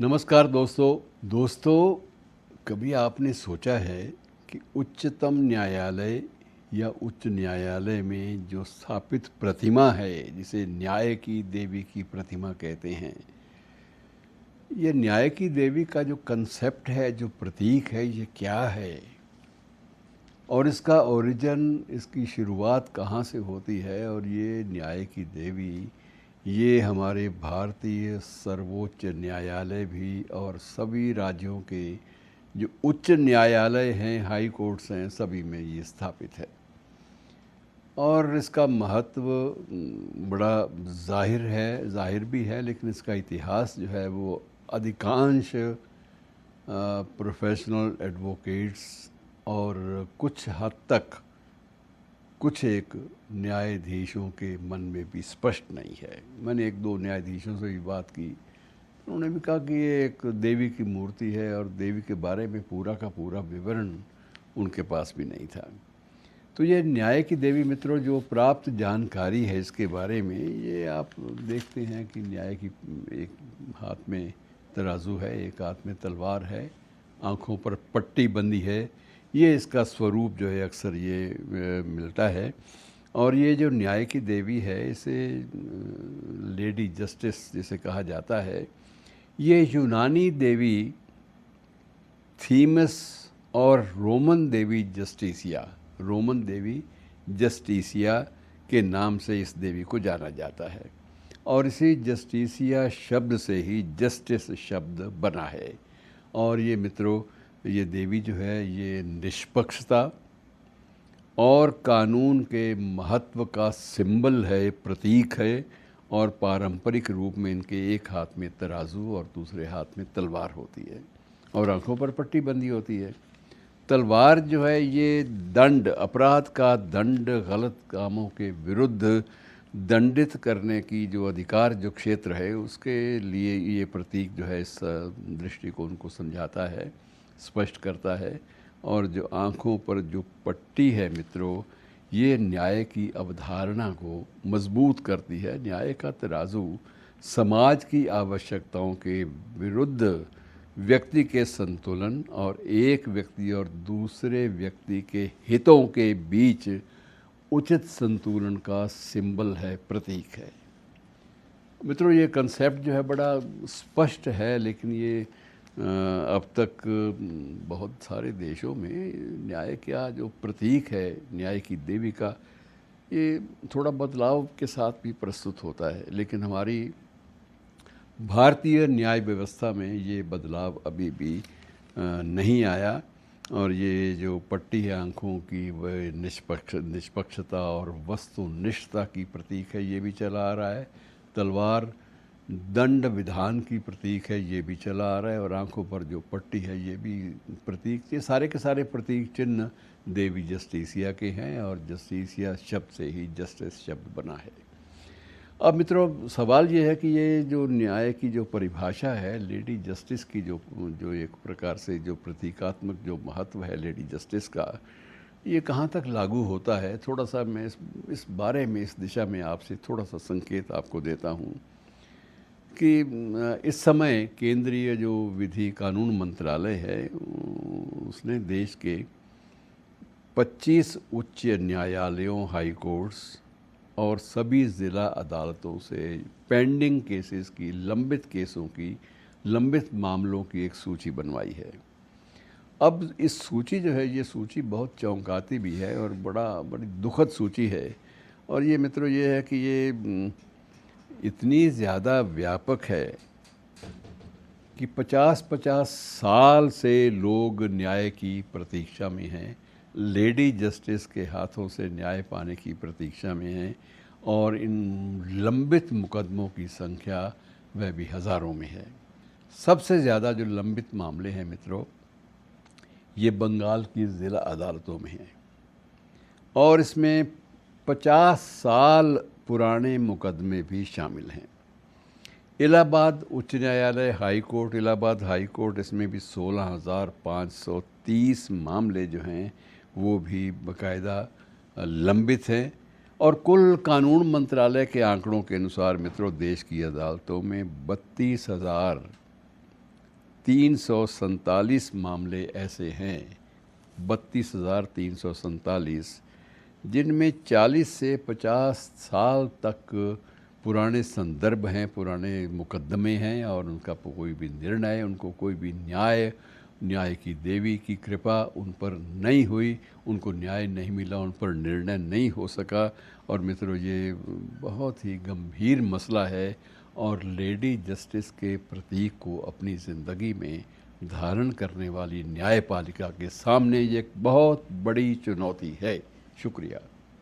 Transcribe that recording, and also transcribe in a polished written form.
नमस्कार दोस्तों, कभी आपने सोचा है कि उच्चतम न्यायालय या उच्च न्यायालय में जो स्थापित प्रतिमा है, जिसे न्याय की देवी की प्रतिमा कहते हैं, ये न्याय की देवी का जो कंसेप्ट है, जो प्रतीक है, ये क्या है और इसका ओरिजिन, इसकी शुरुआत कहाँ से होती है। और ये न्याय की देवी, ये हमारे भारतीय सर्वोच्च न्यायालय भी और सभी राज्यों के जो उच्च न्यायालय हैं, हाई कोर्ट्स हैं, सभी में ये स्थापित है। और इसका महत्व बड़ा जाहिर भी है, लेकिन इसका इतिहास जो है वो अधिकांश प्रोफेशनल एडवोकेट्स और कुछ हद तक कुछ एक न्यायाधीशों के मन में भी स्पष्ट नहीं है। मैंने एक दो न्यायाधीशों से भी बात की, उन्होंने भी कहा कि ये एक देवी की मूर्ति है और देवी के बारे में पूरा का पूरा विवरण उनके पास भी नहीं था। तो ये न्याय की देवी मित्रों, जो प्राप्त जानकारी है इसके बारे में, ये आप देखते हैं कि न्याय की एक हाथ में तराजू है, एक हाथ में तलवार है, आँखों पर पट्टी बंदी है। ये इसका स्वरूप जो है अक्सर ये मिलता है। और ये जो न्याय की देवी है, इसे लेडी जस्टिस जिसे कहा जाता है, ये यूनानी देवी थीमस और रोमन देवी जस्टिसिया के नाम से इस देवी को जाना जाता है। और इसी जस्टिसिया शब्द से ही जस्टिस शब्द बना है। और ये मित्रों, ये देवी जो है ये निष्पक्षता और कानून के महत्व का सिंबल है, प्रतीक है। और पारंपरिक रूप में इनके एक हाथ में तराजू और दूसरे हाथ में तलवार होती है और आंखों पर पट्टी बंदी होती है। तलवार जो है ये दंड, अपराध का दंड, गलत कामों के विरुद्ध दंडित करने की जो अधिकार, जो क्षेत्र है, उसके लिए ये प्रतीक जो है इस दृष्टिकोण को समझाता है, स्पष्ट करता है। और जो आँखों पर जो पट्टी है मित्रों, ये न्याय की अवधारणा को मजबूत करती है। न्याय का तराजू समाज की आवश्यकताओं के विरुद्ध व्यक्ति के संतुलन और एक व्यक्ति और दूसरे व्यक्ति के हितों के बीच उचित संतुलन का सिंबल है, प्रतीक है। मित्रों, ये कंसेप्ट जो है बड़ा स्पष्ट है, लेकिन ये अब तक बहुत सारे देशों में न्याय का जो प्रतीक है, न्याय की देवी का, ये थोड़ा बदलाव के साथ भी प्रस्तुत होता है। लेकिन हमारी भारतीय न्याय व्यवस्था में ये बदलाव अभी भी नहीं आया। और ये जो पट्टी है आँखों की, वह निष्पक्षता और वस्तुनिष्ठता की प्रतीक है, ये भी चला आ रहा है। तलवार दंड विधान की प्रतीक है, ये भी चला आ रहा है। और आंखों पर जो पट्टी है, ये भी प्रतीक, ये सारे के सारे प्रतीक चिन्ह देवी जस्टिसिया के हैं। और जस्टिसिया शब्द से ही जस्टिस शब्द बना है। अब मित्रों, सवाल ये है कि ये जो न्याय की जो परिभाषा है, लेडी जस्टिस की जो एक प्रकार से जो प्रतीकात्मक जो महत्व है लेडी जस्टिस का, ये कहाँ तक लागू होता है, थोड़ा सा मैं इस बारे में, इस दिशा में आपसे थोड़ा सा संकेत आपको देता हूँ कि इस समय केंद्रीय जो विधि कानून मंत्रालय है, उसने देश के 25 उच्च न्यायालयों, हाई कोर्ट्स और सभी ज़िला अदालतों से पेंडिंग केसेस की, लंबित केसों की, लंबित मामलों की एक सूची बनवाई है। अब इस सूची जो है, ये सूची बहुत चौंकाती भी है और बड़ी दुखद सूची है। और ये मित्रों, ये है कि ये इतनी ज़्यादा व्यापक है कि 50-50 साल से लोग न्याय की प्रतीक्षा में हैं, लेडी जस्टिस के हाथों से न्याय पाने की प्रतीक्षा में हैं। और इन लंबित मुकदमों की संख्या वह भी हज़ारों में है। सबसे ज़्यादा जो लंबित मामले हैं मित्रों, ये बंगाल की ज़िला अदालतों में हैं। और इसमें 50 साल पुराने मुकदमे भी शामिल हैं। इलाहाबाद उच्च न्यायालय, high court, Allahabad high court, इसमें भी 16,530 मामले जो हैं वो भी बाकायदा लंबित हैं। और कुल कानून मंत्रालय के आंकड़ों के अनुसार मित्रों, देश की अदालतों में 32,000 347 मामले ऐसे हैं, 32,347, जिनमें 40 से 50 साल तक पुराने संदर्भ हैं, पुराने मुकदमे हैं और उनका कोई भी निर्णय, उनको कोई भी न्याय की देवी की कृपा उन पर नहीं हुई, उनको न्याय नहीं मिला, उन पर निर्णय नहीं हो सका। और मित्रों, ये बहुत ही गंभीर मसला है और लेडी जस्टिस के प्रतीक को अपनी ज़िंदगी में धारण करने वाली न्यायपालिका के सामने ये एक बहुत बड़ी चुनौती है। शुक्रिया।